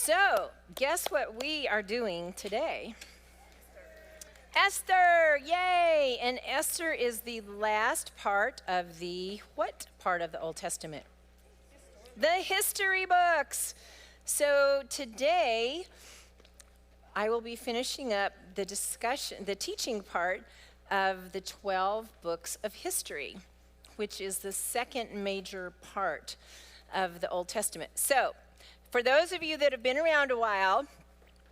So, guess what we are doing today? Esther, yay! And Esther is the last part of the, what part of the Old Testament? The history books. So today, I will be finishing up the discussion, the teaching part of the 12 books of history, which is the second major part of the Old Testament. So, for those of you that have been around a while,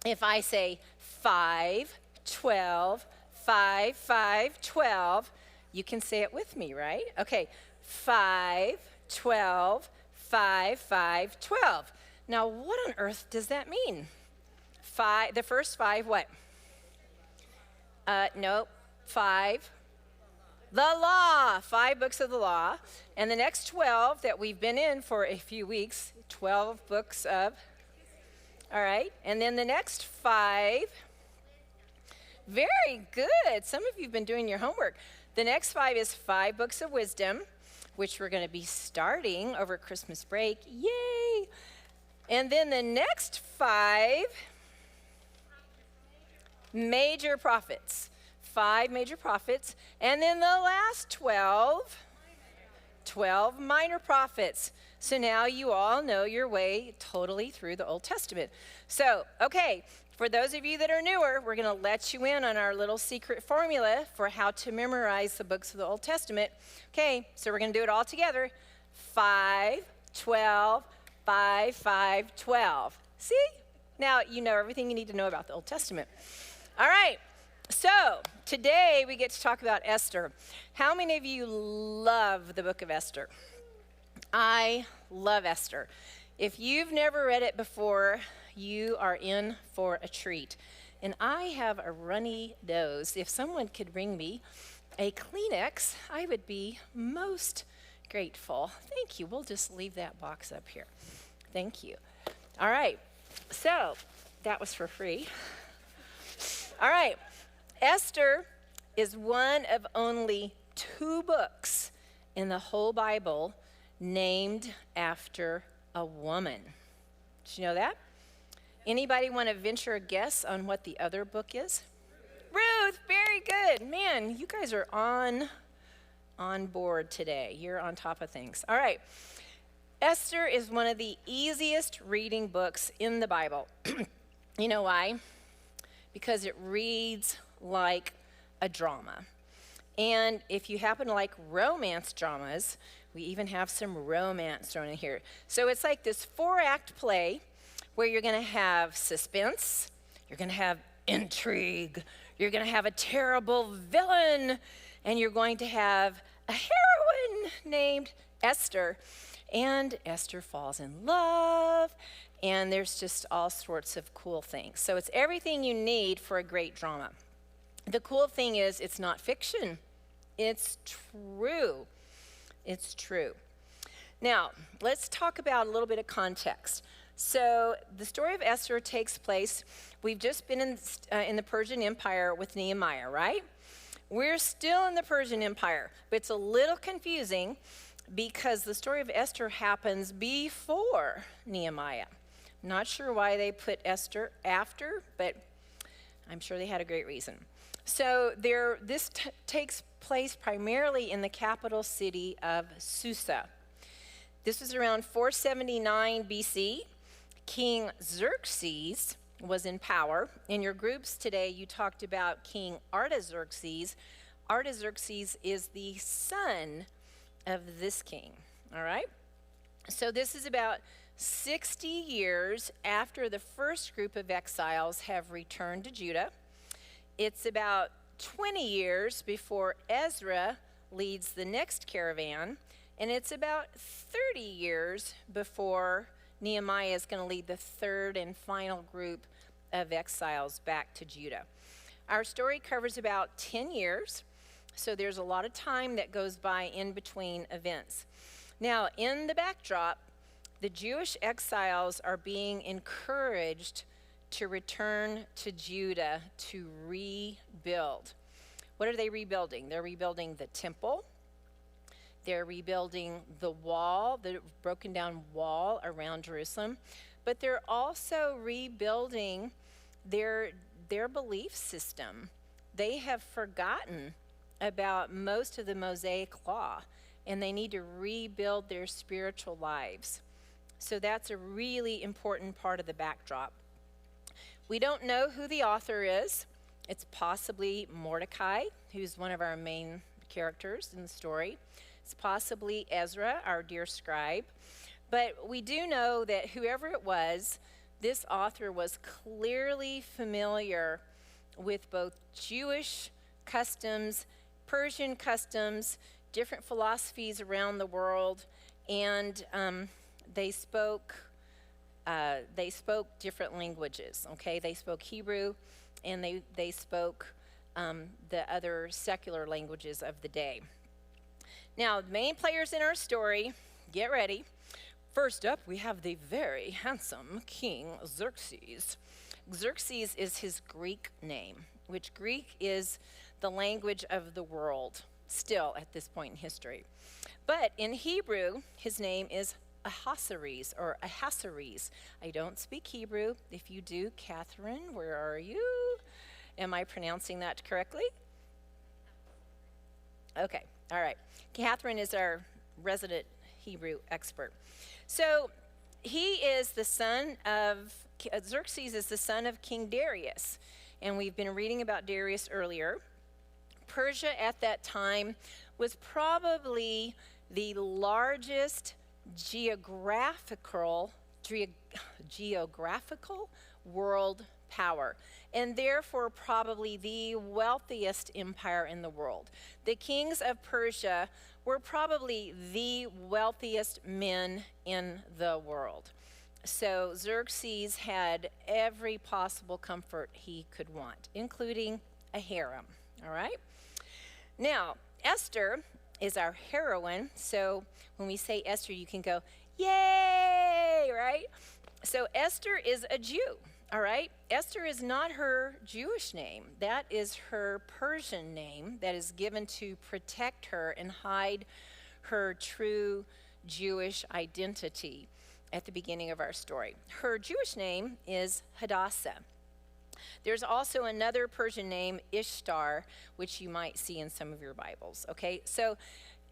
if I say 5, 12, 5, 5, 12, you can say it with me, right? Okay, 5, 12, 5, 5, 12. Now, what on earth does that mean? The first 5, what? Nope, 5. The law, 5 books of the law. And the next 12 that we've been in for a few weeks, 12 books of, all right. And then the next 5, very good. Some of you have been doing your homework. The next 5 is 5 books of wisdom, which we're going to be starting over Christmas break. Yay! And then the next 5 major prophets. 5 major prophets. And then the last 12 minor prophets. So now you all know your way totally through the Old Testament. So, okay, for those of you that are newer, we're going to let you in on our little secret formula for how to memorize the books of the Old Testament. Okay, so we're going to do it all together. 5, 12, 5, 5, 12. See? Now you know everything you need to know about the Old Testament. All right. So, today we get to talk about Esther. How many of you love the book of Esther? I love Esther. If you've never read it before, you are in for a treat. And I have a runny nose. If someone could bring me a Kleenex, I would be most grateful. Thank you. We'll just leave that box up here. Thank you. All right. So, that was for free. All right. Esther is one of only 2 books in the whole Bible named after a woman. Did you know that? Anybody want to venture a guess on what the other book is? Ruth, very good. Man, you guys are on board today. You're on top of things. All right. Esther is one of the easiest reading books in the Bible. You know why? Because it reads like a drama. And if you happen to like romance dramas, we even have some romance thrown in here. So it's like this 4-act play where you're going to have suspense, you're going to have intrigue, you're going to have a terrible villain, and you're going to have a heroine named Esther. And Esther falls in love, and there's just all sorts of cool things. So it's everything you need for a great drama. The cool thing is it's not fiction. It's true. It's true. Now, let's talk about a little bit of context. So the story of Esther takes place, we've just been in the Persian Empire with Nehemiah, right? We're still in the Persian Empire, but it's a little confusing because the story of Esther happens before Nehemiah. Not sure why they put Esther after, but I'm sure they had a great reason. So this takes place primarily in the capital city of Susa. This was around 479 BC. King Xerxes was in power. In your groups today, you talked about King Artaxerxes. Artaxerxes is the son of this king, all right? So this is about 60 years after the first group of exiles have returned to Judah. It's about 20 years before Ezra leads the next caravan, and it's about 30 years before Nehemiah is going to lead the third and final group of exiles back to Judah. Our story covers about 10 years, so there's a lot of time that goes by in between events. Now, in the backdrop, the Jewish exiles are being encouraged to return to Judah to rebuild. What are they rebuilding? They're rebuilding the temple. They're rebuilding the wall, the broken down wall around Jerusalem. but they're also rebuilding their belief system. They have forgotten about most of the Mosaic law, and they need to rebuild their spiritual lives. So that's a really important part of the backdrop. We don't know who the author is. It's possibly Mordecai, who's one of our main characters in the story. It's possibly Ezra, our dear scribe. But we do know that whoever it was, this author was clearly familiar with both Jewish customs, Persian customs, different philosophies around the world, and they spoke different languages. Okay, they spoke Hebrew, and they spoke the other secular languages of the day. Now, the main players in our story, get ready. First up, we have the very handsome King Xerxes. Xerxes is his Greek name, which Greek is the language of the world, still at this point in history. But in Hebrew, his name is Ahasuerus, or Ahasuerus. I don't speak Hebrew. If you do, Catherine, where are you? Am I pronouncing that correctly? Okay, all right. Catherine is our resident Hebrew expert. So he is the son of, Xerxes is the son of King Darius. And we've been reading about Darius earlier. Persia at that time was probably the largest geographical world power, and therefore probably the wealthiest empire in the world. The kings of Persia were probably the wealthiest men in the world. So Xerxes had every possible comfort he could want, including a harem, all right? Now, Esther is our heroine, so when we say Esther, you can go, yay, right? So Esther is a Jew, all right? Esther is not her Jewish name. That is her Persian name that is given to protect her and hide her true Jewish identity at the beginning of our story. Her Jewish name is Hadassah. There's also another Persian name, Ishtar, which you might see in some of your Bibles, okay? So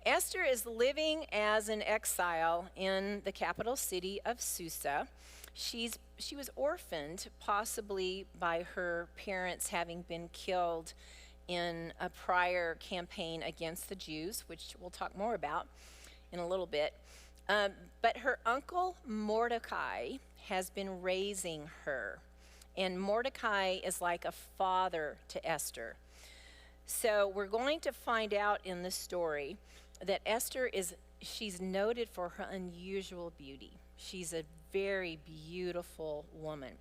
Esther is living as an exile in the capital city of Susa. She was orphaned, possibly by her parents having been killed in a prior campaign against the Jews, which we'll talk more about in a little bit. But her uncle Mordecai has been raising her. And Mordecai is like a father to Esther. So we're going to find out in this story that Esther she's noted for her unusual beauty. She's a very beautiful woman.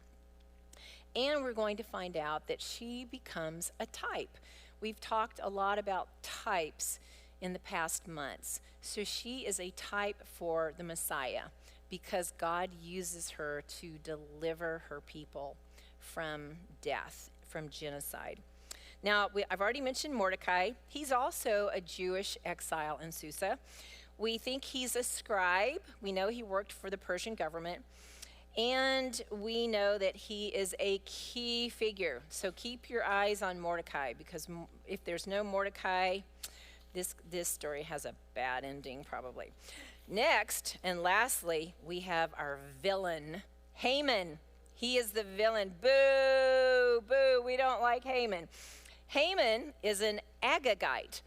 And we're going to find out that she becomes a type. We've talked a lot about types in the past months. So she is a type for the Messiah because God uses her to deliver her people from death, from genocide. Now, I've already mentioned Mordecai. He's also a Jewish exile in Susa. We think he's a scribe. We know he worked for the Persian government. And we know that he is a key figure. So keep your eyes on Mordecai, because if there's no Mordecai, this story has a bad ending probably. Next, and lastly, we have our villain, Haman. He is the villain. Boo, boo, we don't like Haman. Haman is an Agagite.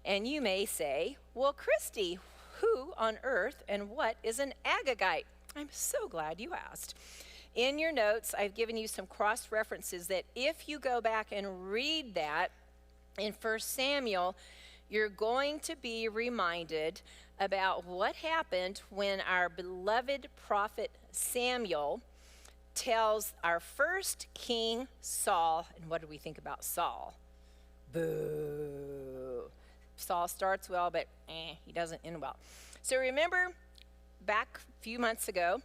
And you may say, well, Christy, who on earth and what is an Agagite? I'm so glad you asked. In your notes, I've given you some cross references that if you go back and read that in 1 Samuel, you're going to be reminded about what happened when our beloved prophet Samuel tells our first king, Saul, and what do we think about Saul? Boo. Saul starts well, but he doesn't end well. So remember, back a few months ago,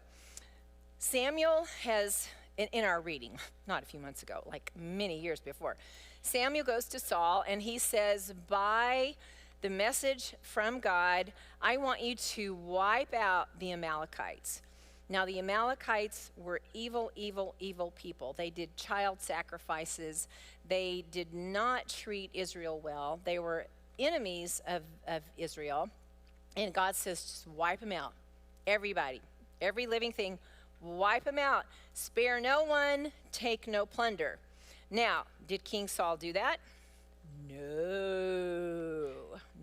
Samuel has, in our reading, not a few months ago, like many years before, Samuel goes to Saul and he says, by the message from God, I want you to wipe out the Amalekites. Now, the Amalekites were evil, evil, evil people. They did child sacrifices. They did not treat Israel well. They were enemies of Israel. And God says, just wipe them out. Everybody, every living thing, wipe them out. Spare no one, take no plunder. Now, did King Saul do that? No.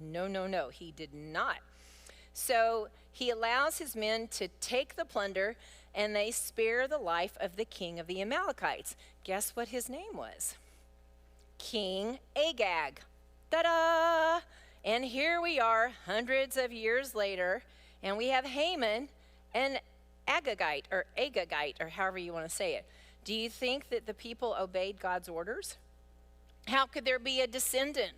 No, no, no. He did not. So he allows his men to take the plunder, and they spare the life of the king of the Amalekites. Guess what his name was? King Agag. Ta-da! And here we are, hundreds of years later, and we have Haman and Agagite, or however you want to say it. Do you think that the people obeyed God's orders? How could there be a descendant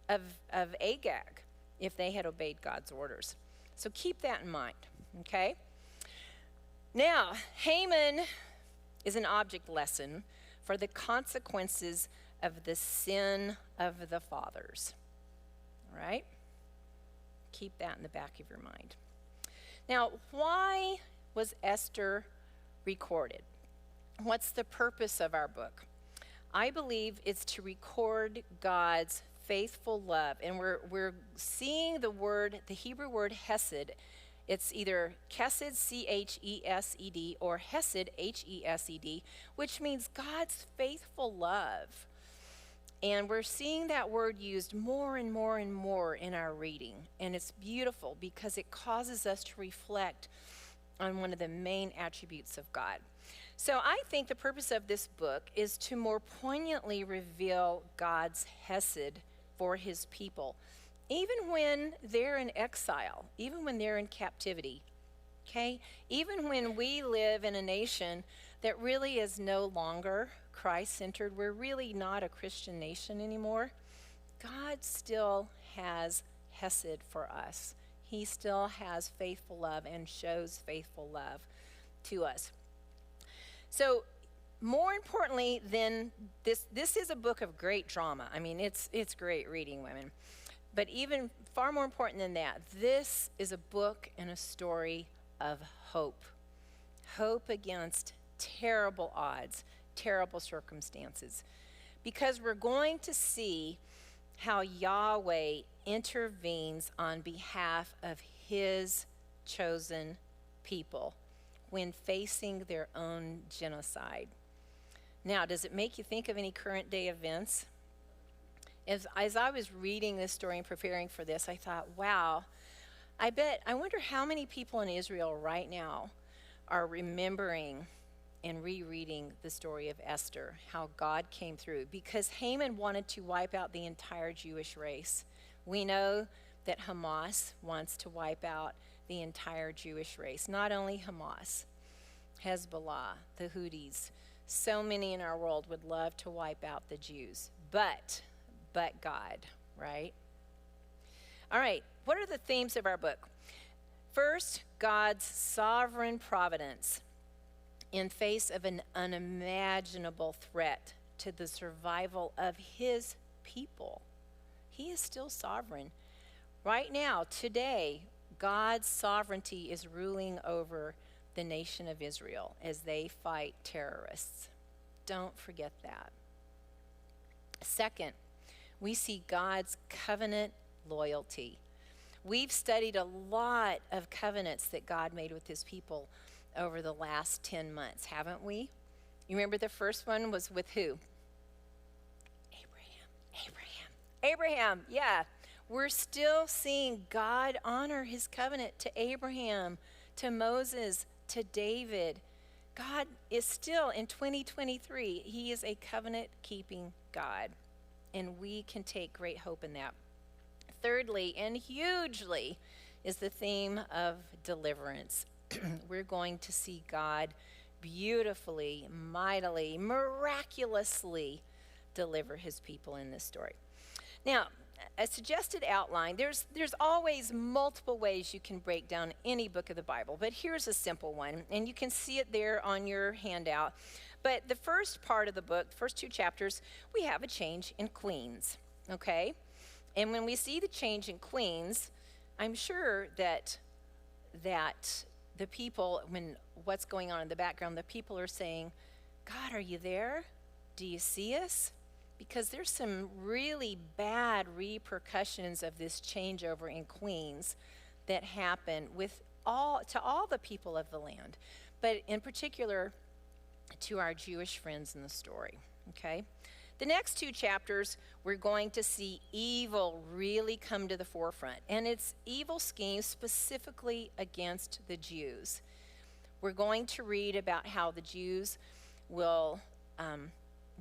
of Agag if they had obeyed God's orders? So keep that in mind, okay? Now, Haman is an object lesson for the consequences of the sin of the fathers, all right? Keep that in the back of your mind. Now, why was Esther recorded? What's the purpose of our book? I believe it's to record God's faithful love. And we're seeing the Hebrew word hesed. It's either chesed, C-H-E-S-E-D, or hesed, H-E-S-E-D, which means God's faithful love. And we're seeing that word used more and more and more in our reading. And it's beautiful because it causes us to reflect on one of the main attributes of God. So I think the purpose of this book is to more poignantly reveal God's hesed for his people, even when they're in exile, even when they're in captivity, okay? Even when we live in a nation that really is no longer Christ-centered, we're really not a Christian nation anymore, God still has hesed for us. He still has faithful love and shows faithful love to us. So more importantly than this is a book of great drama. I mean, it's great reading, women. But even far more important than that, this is a book and a story of hope. Hope against terrible odds, terrible circumstances. Because we're going to see how Yahweh intervenes on behalf of his chosen people when facing their own genocide. Now, does it make you think of any current day events? As I was reading this story and preparing for this, I thought, wow, I wonder how many people in Israel right now are remembering and rereading the story of Esther, how God came through. Because Haman wanted to wipe out the entire Jewish race. We know that Hamas wants to wipe out the entire Jewish race. Not only Hamas, Hezbollah, the Houthis. So many in our world would love to wipe out the Jews. But God, right? All right, what are the themes of our book? First, God's sovereign providence in face of an unimaginable threat to the survival of his people. He is still sovereign. Right now, today, God's sovereignty is ruling over the nation of Israel as they fight terrorists. Don't forget that. Second, we see God's covenant loyalty. We've studied a lot of covenants that God made with his people over the last 10 months, haven't we? You remember the first one was with who? Abraham, yeah. We're still seeing God honor his covenant to Abraham, to Moses, to David. God is still, in 2023, he is a covenant-keeping God, and we can take great hope in that. Thirdly, and hugely, is the theme of deliverance. We're going to see God beautifully, mightily, miraculously deliver his people in this story. Now, a suggested outline, there's always multiple ways you can break down any book of the Bible, but here's a simple one, and you can see it there on your handout. But the first part of the book, the first 2 chapters, we have a change in queens, okay? And when we see the change in queens, I'm sure that the people, when what's going on in the background, the people are saying, God, are you there? Do you see us? Because there's some really bad repercussions of this changeover in Queens that happen to all the people of the land, but in particular to our Jewish friends in the story. Okay? The next 2 chapters, we're going to see evil really come to the forefront, and it's evil schemes specifically against the Jews. We're going to read about how the Jews will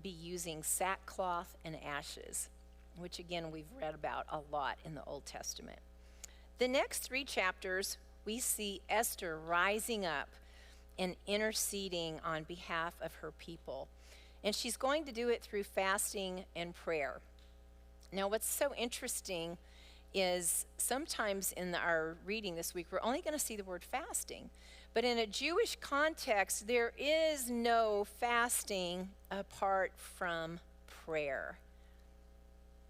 be using sackcloth and ashes, which again we've read about a lot in the Old Testament. The next 3 chapters, we see Esther rising up and interceding on behalf of her people. And she's going to do it through fasting and prayer. Now, what's so interesting is sometimes in our reading this week, we're only going to see the word fasting. But in a Jewish context, there is no fasting apart from prayer.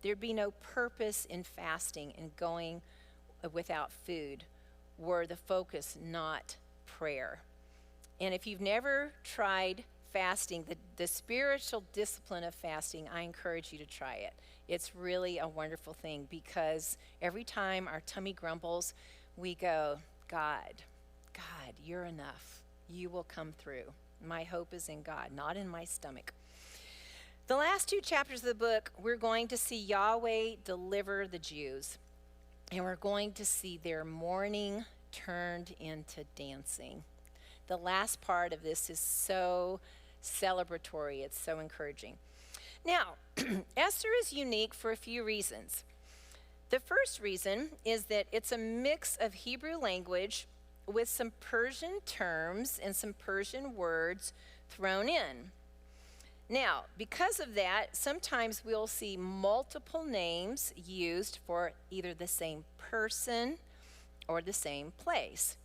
There'd be no purpose in fasting and going without food were the focus not prayer. And if you've never tried fasting, the spiritual discipline of fasting, I encourage you to try it. It's really a wonderful thing, because every time our tummy grumbles, we go, God, you're enough. You will come through. My hope is in God, not in my stomach. The last 2 chapters of the book, we're going to see Yahweh deliver the Jews. And we're going to see their mourning turned into dancing. The last part of this is so celebratory. It's so encouraging. Now, Esther is unique for a few reasons. The first reason is that it's a mix of Hebrew language with some Persian terms and some Persian words thrown in. Now, because of that, sometimes we'll see multiple names used for either the same person or the same place.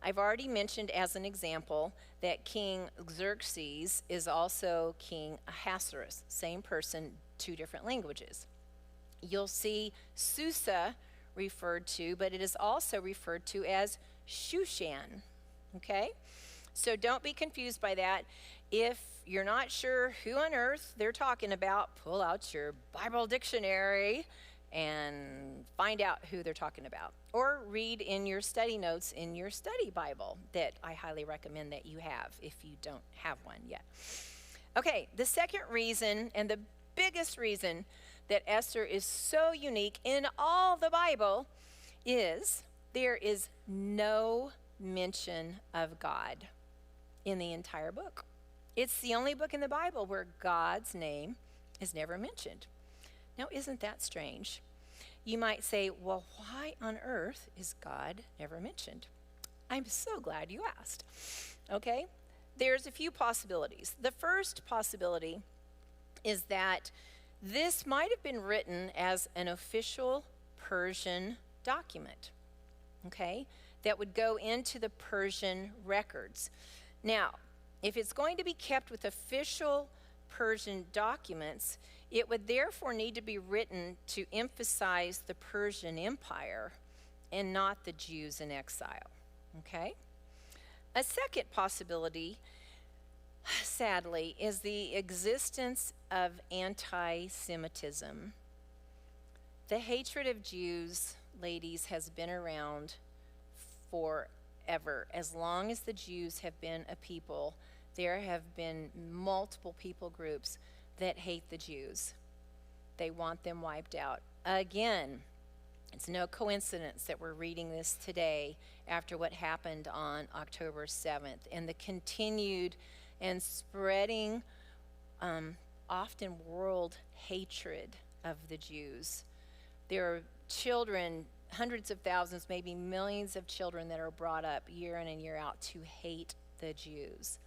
I've already mentioned as an example that King Xerxes is also King Ahasuerus, same person, 2 different languages. You'll see Susa referred to, but it is also referred to as Shushan, okay? So don't be confused by that. If you're not sure who on earth they're talking about, pull out your Bible dictionary and find out who they're talking about. Or read in your study notes in your study Bible that I highly recommend that you have if you don't have one yet. Okay, the second reason, and the biggest reason that Esther is so unique in all the Bible, is there is no mention of God in the entire book. It's the only book in the Bible where God's name is never mentioned. Now, isn't that strange? You might say, well, why on earth is God never mentioned? I'm so glad you asked. Okay, there's a few possibilities. The first possibility is that this might have been written as an official Persian document, okay, that would go into the Persian records. Now, if it's going to be kept with official Persian documents, it would therefore need to be written to emphasize the Persian Empire and not the Jews in exile, okay? A second possibility, sadly, is the existence of anti-Semitism. The hatred of Jews, ladies, has been around forever. As long as the Jews have been a people, there have been multiple people groups that hate the Jews. They want them wiped out. Again, it's no coincidence that we're reading this today after what happened on October 7th and the continued and spreading, often world hatred of the Jews. There are children, hundreds of thousands, maybe millions of children that are brought up year in and year out to hate the Jews.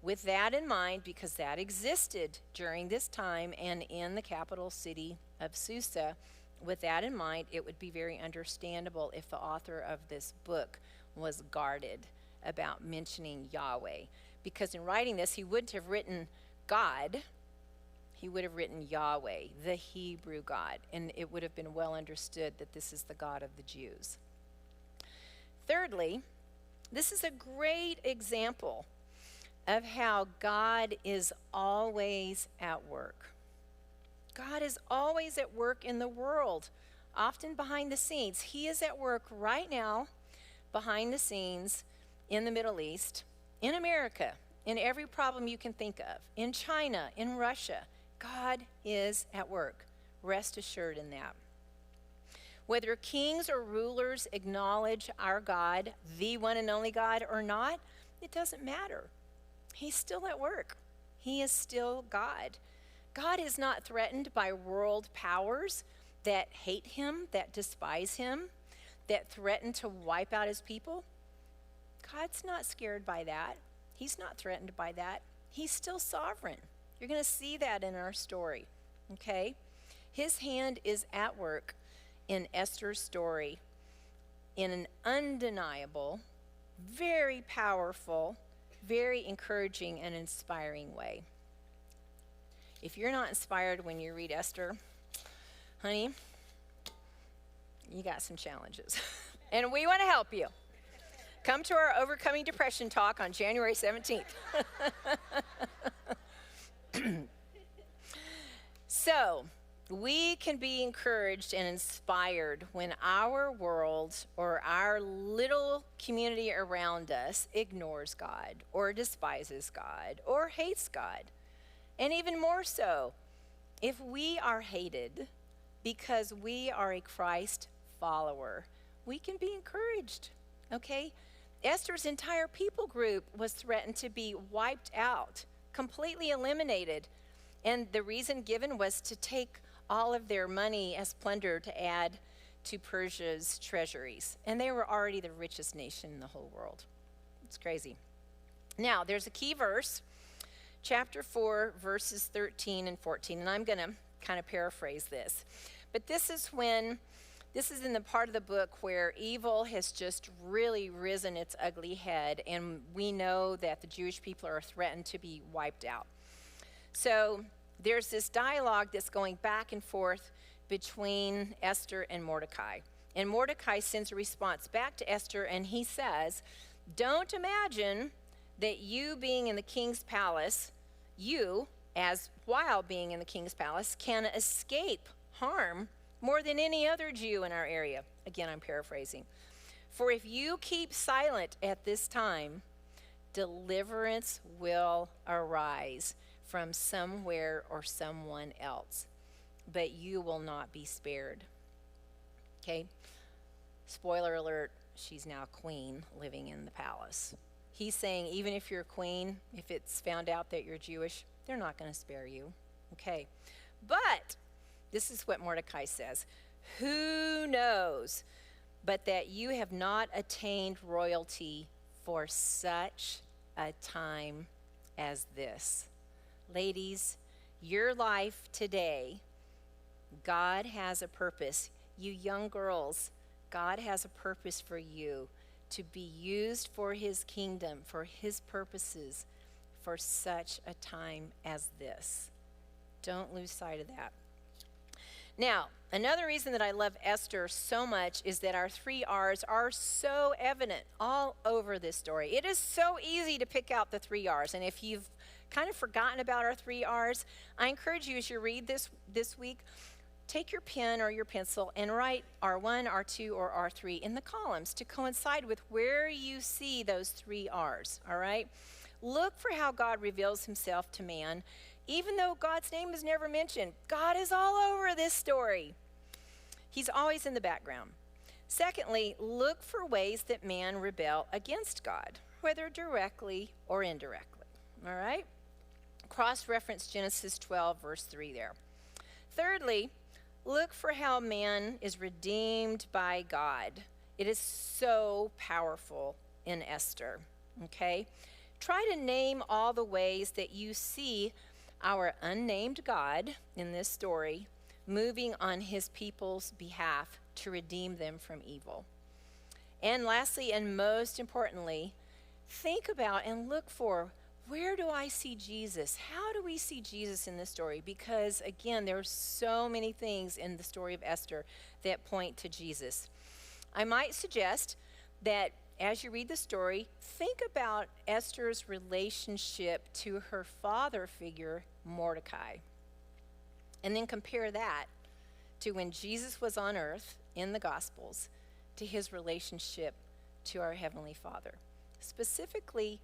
With that in mind, because that existed during this time and in the capital city of Susa, with that in mind, it would be very understandable if the author of this book was guarded about mentioning Yahweh. Because in writing this, he wouldn't have written God, he would have written Yahweh, the Hebrew God, and it would have been well understood that this is the God of the Jews. Thirdly, This is a great example of how God is always at work. God is always at work in the world, often behind the scenes. He is at work right now, behind the scenes, in the Middle East, in America, in every problem you can think of, in China, in Russia. God is at work. Rest assured in that. Whether kings or rulers acknowledge our God, the one and only God, or not, it doesn't matter. He's still at work. He is still God. God is not threatened by world powers that hate him, that despise him, that threaten to wipe out his people. God's not scared by that. He's not threatened by that. He's still sovereign. You're going to see that in our story, okay? His hand is at work in Esther's story in an undeniable, very powerful, very encouraging and inspiring way. If you're not inspired when you read Esther, honey, you got some challenges. And we want to help you. Come to our Overcoming Depression talk on January 17th. So, we can be encouraged and inspired when our world or our little community around us ignores God or despises God or hates God. And even more so, if we are hated because we are a Christ follower, we can be encouraged, okay? Esther's entire people group was threatened to be wiped out, completely eliminated. And the reason given was to take all of their money as plunder to add to Persia's treasuries. And they were already the richest nation in the whole world. It's crazy. Now, there's a key verse, chapter 4, verses 13 and 14. And I'm going to kind of paraphrase this. But this is in the part of the book where evil has just really risen its ugly head. And we know that the Jewish people are threatened to be wiped out. So there's this dialogue that's going back and forth between Esther and Mordecai. And Mordecai sends a response back to Esther, and he says, "Don't imagine that you being in the king's palace, while being in the king's palace, can escape harm more than any other Jew in our area." Again, I'm paraphrasing. "For if you keep silent at this time, deliverance will arise from somewhere or someone else, but you will not be spared." Okay? Spoiler alert, she's now queen living in the palace. He's saying even if you're a queen, if it's found out that you're Jewish, they're not going to spare you. Okay? But this is what Mordecai says. "Who knows but that you have not attained royalty for such a time as this?" Ladies, your life today, God has a purpose. You young girls, God has a purpose for you to be used for his kingdom, for his purposes, for such a time as this. Don't lose sight of that. Now, another reason that I love Esther so much is that our 3 R's are so evident all over this story. It is so easy to pick out the 3 R's. And if you've kind of forgotten about our 3 R's, I encourage you as you read this week, take your pen or your pencil and write R1, R2, or R3 in the columns to coincide with where you see those 3 R's, all right? Look for how God reveals himself to man. Even though God's name is never mentioned, God is all over this story. He's always in the background. Secondly, look for ways that man rebel against God, whether directly or indirectly, all right? Cross-reference Genesis 12, verse 3 there. Thirdly, look for how man is redeemed by God. It is so powerful in Esther, okay? Try to name all the ways that you see our unnamed God in this story moving on his people's behalf to redeem them from evil. And lastly, and most importantly, think about and look for, where do I see Jesus? How do we see Jesus in this story? Because again, there are so many things in the story of Esther that point to Jesus. I might suggest that as you read the story, think about Esther's relationship to her father figure, Mordecai. And then compare that to when Jesus was on earth in the Gospels to his relationship to our Heavenly Father. Specifically,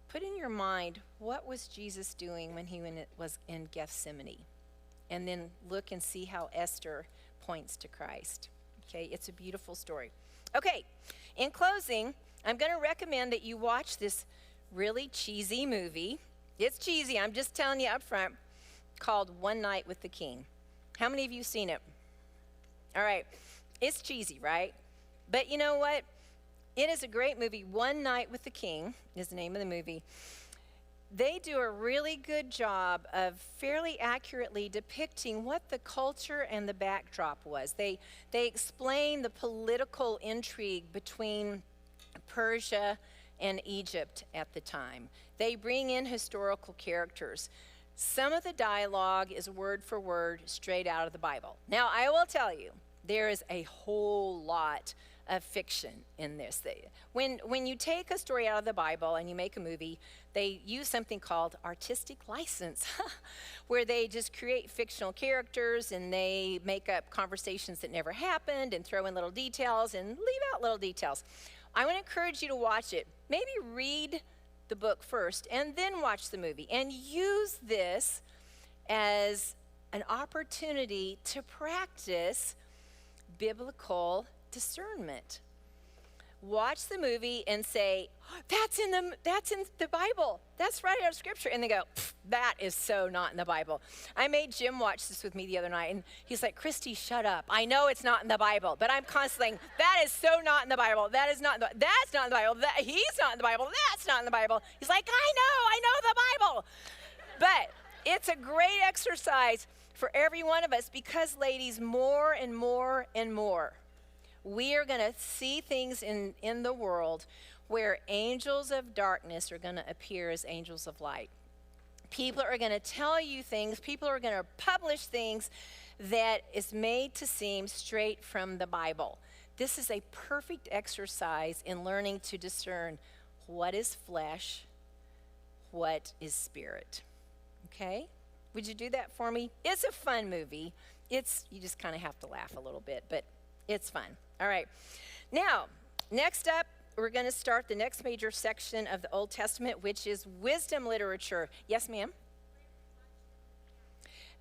put in your mind, what was Jesus doing when he was in Gethsemane? And then look and see how Esther points to Christ. Okay, it's a beautiful story. Okay, in closing, I'm going to recommend that you watch this really cheesy movie. It's cheesy, I'm just telling you up front, called One Night with the King. How many of you seen it? All right, it's cheesy, right? But you know what? It is a great movie. One Night with the King is the name of the movie. They do a really good job of fairly accurately depicting what the culture and the backdrop was. They explain the political intrigue between Persia and Egypt at the time. They bring in historical characters. Some of the dialogue is word for word straight out of the Bible. Now, I will tell you, there is a whole lot of fiction in this. When you take a story out of the Bible and you make a movie, they use something called artistic license, where they just create fictional characters and they make up conversations that never happened and throw in little details and leave out little details. I want to encourage you to watch it. Maybe read the book first and then watch the movie and use this as an opportunity to practice biblical discernment. Watch the movie and say, that's in the Bible. That's right out of Scripture. And they go, that is so not in the Bible. I made Jim watch this with me the other night, and he's like, Christy, shut up. I know it's not in the Bible, but I'm constantly, that is so not in the Bible. That's not in the Bible. He's not in the Bible. That's not in the Bible. He's like, I know the Bible. But it's a great exercise for every one of us because, ladies, more and more and more, we are going to see things in the world where angels of darkness are going to appear as angels of light. People are going to tell you things. People are going to publish things that is made to seem straight from the Bible. This is a perfect exercise in learning to discern what is flesh, what is spirit. Okay? Would you do that for me? It's a fun movie. You just kind of have to laugh a little bit, but it's fun. All right. Now, next up, we're going to start the next major section of the Old Testament, which is wisdom literature. Yes, ma'am?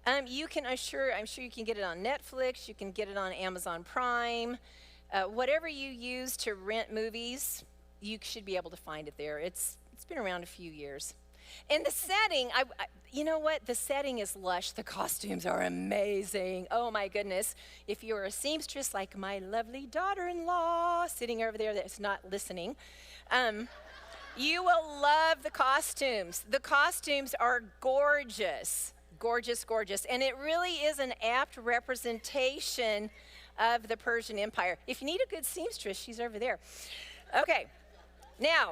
I'm sure you can get it on Netflix. You can get it on Amazon Prime. Whatever you use to rent movies, you should be able to find it there. It's been around a few years. And the setting, you know what? The setting is lush. The costumes are amazing. Oh, my goodness. If you're a seamstress like my lovely daughter-in-law sitting over there that's not listening, you will love the costumes. The costumes are gorgeous, gorgeous, gorgeous. And it really is an apt representation of the Persian Empire. If you need a good seamstress, she's over there. Okay. Now,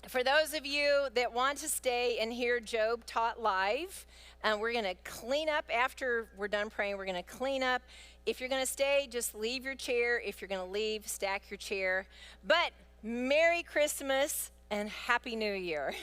for those of you that want to stay and hear Job taught live, we're going to clean up after we're done praying. We're going to clean up. If you're going to stay, just leave your chair. If you're going to leave, stack your chair. But Merry Christmas and Happy New Year.